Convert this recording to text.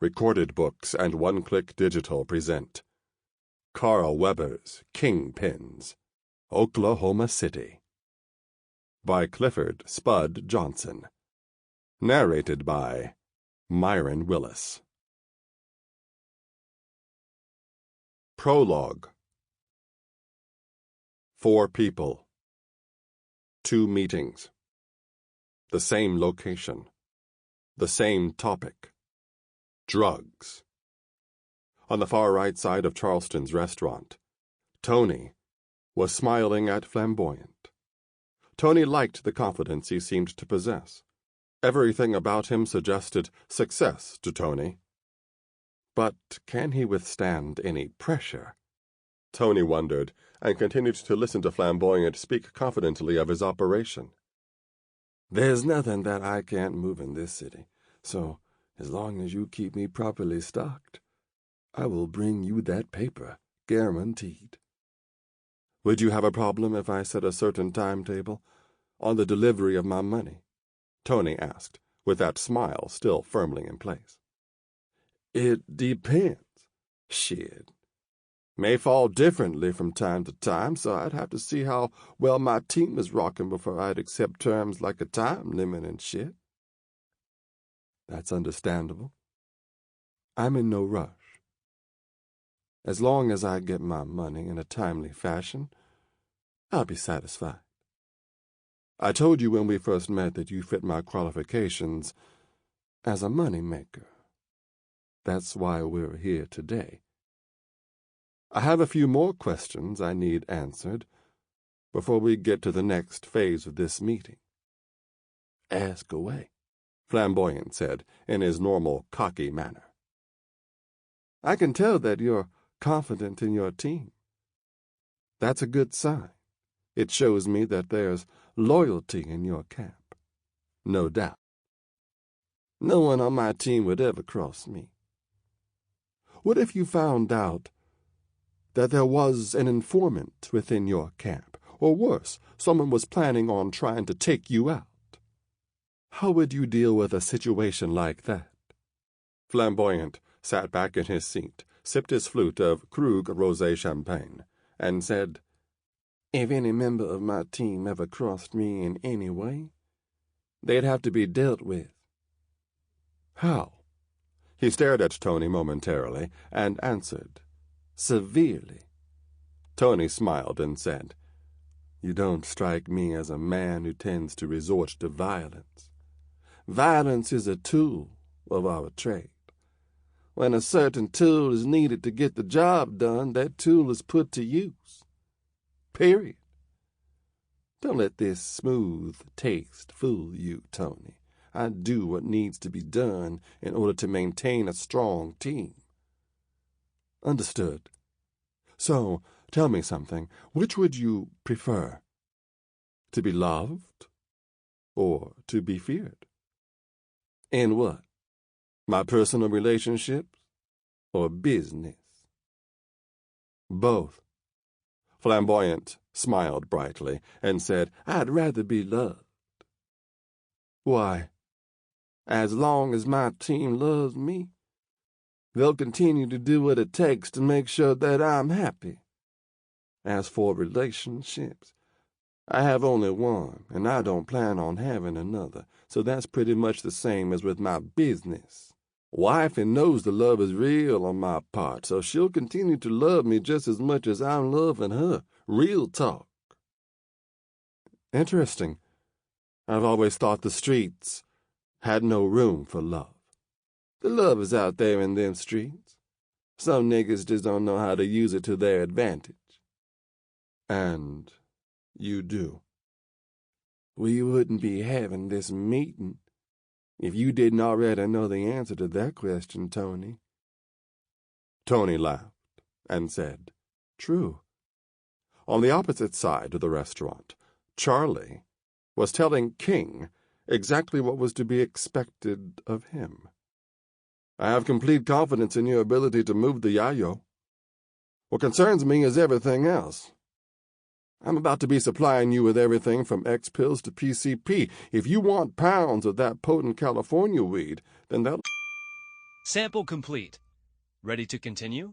Recorded Books and One Click Digital present Carl Weber's Kingpins, Oklahoma City, by Clifford Spud Johnson. Narrated by Mirron Willis. Prologue. 4 people. 2 meetings. The same location. The same topic. Drugs. On the far right side of Charleston's restaurant, Tony was smiling at Flamboyant. Tony liked the confidence he seemed to possess. Everything about him suggested success to Tony. But can he withstand any pressure? Tony wondered, and continued to listen to Flamboyant speak confidently of his operation. There's nothing that I can't move in this city, so as long as you keep me properly stocked, I will bring you that paper, guaranteed. Would you have a problem if I set a certain timetable on the delivery of my money? Tony asked, with that smile still firmly in place. It depends. Shit. May fall differently from time to time, so I'd have to see how well my team is rocking before I'd accept terms like a time limit and shit. That's understandable. I'm in no rush. As long as I get my money in a timely fashion, I'll be satisfied. I told you when we first met that you fit my qualifications as a money maker. That's why we're here today. I have a few more questions I need answered before we get to the next phase of this meeting. Ask away, Flamboyant said in his normal cocky manner. I can tell that you're confident in your team. That's a good sign. It shows me that there's loyalty in your camp. No doubt. No one on my team would ever cross me. What if you found out that there was an informant within your camp, or worse, someone was planning on trying to take you out? How would you deal with a situation like that? Flamboyant sat back in his seat, sipped his flute of Krug Rosé champagne, and said, If any member of my team ever crossed me in any way, they'd have to be dealt with. How? He stared at Tony momentarily and answered, Severely. Tony smiled and said, You don't strike me as a man who tends to resort to violence. Violence is a tool of our trade. When a certain tool is needed to get the job done, that tool is put to use. Period. Don't let this smooth taste fool you, Tony. I do what needs to be done in order to maintain a strong team. Understood. So, tell me something. Which would you prefer? To be loved or to be feared? In what? My personal relationships or business? Both. Flamboyant smiled brightly and said, I'd rather be loved. Why? As long as my team loves me, they'll continue to do what it takes to make sure that I'm happy. As for relationships, I have only one, and I don't plan on having another, so that's pretty much the same as with my business. Wifey knows the love is real on my part, so she'll continue to love me just as much as I'm loving her. Real talk. Interesting. I've always thought the streets had no room for love. The love is out there in them streets. Some niggas just don't know how to use it to their advantage. And you do. We wouldn't be having this meeting if you didn't already know the answer to that question, Tony. Tony laughed and said, True. On the opposite side of the restaurant, Charlie was telling King exactly what was to be expected of him. I have complete confidence in your ability to move the yayo. What concerns me is everything else. I'm about to be supplying you with everything from X pills to PCP. If you want pounds of that potent California weed, then that'll... Sample complete. Ready to continue?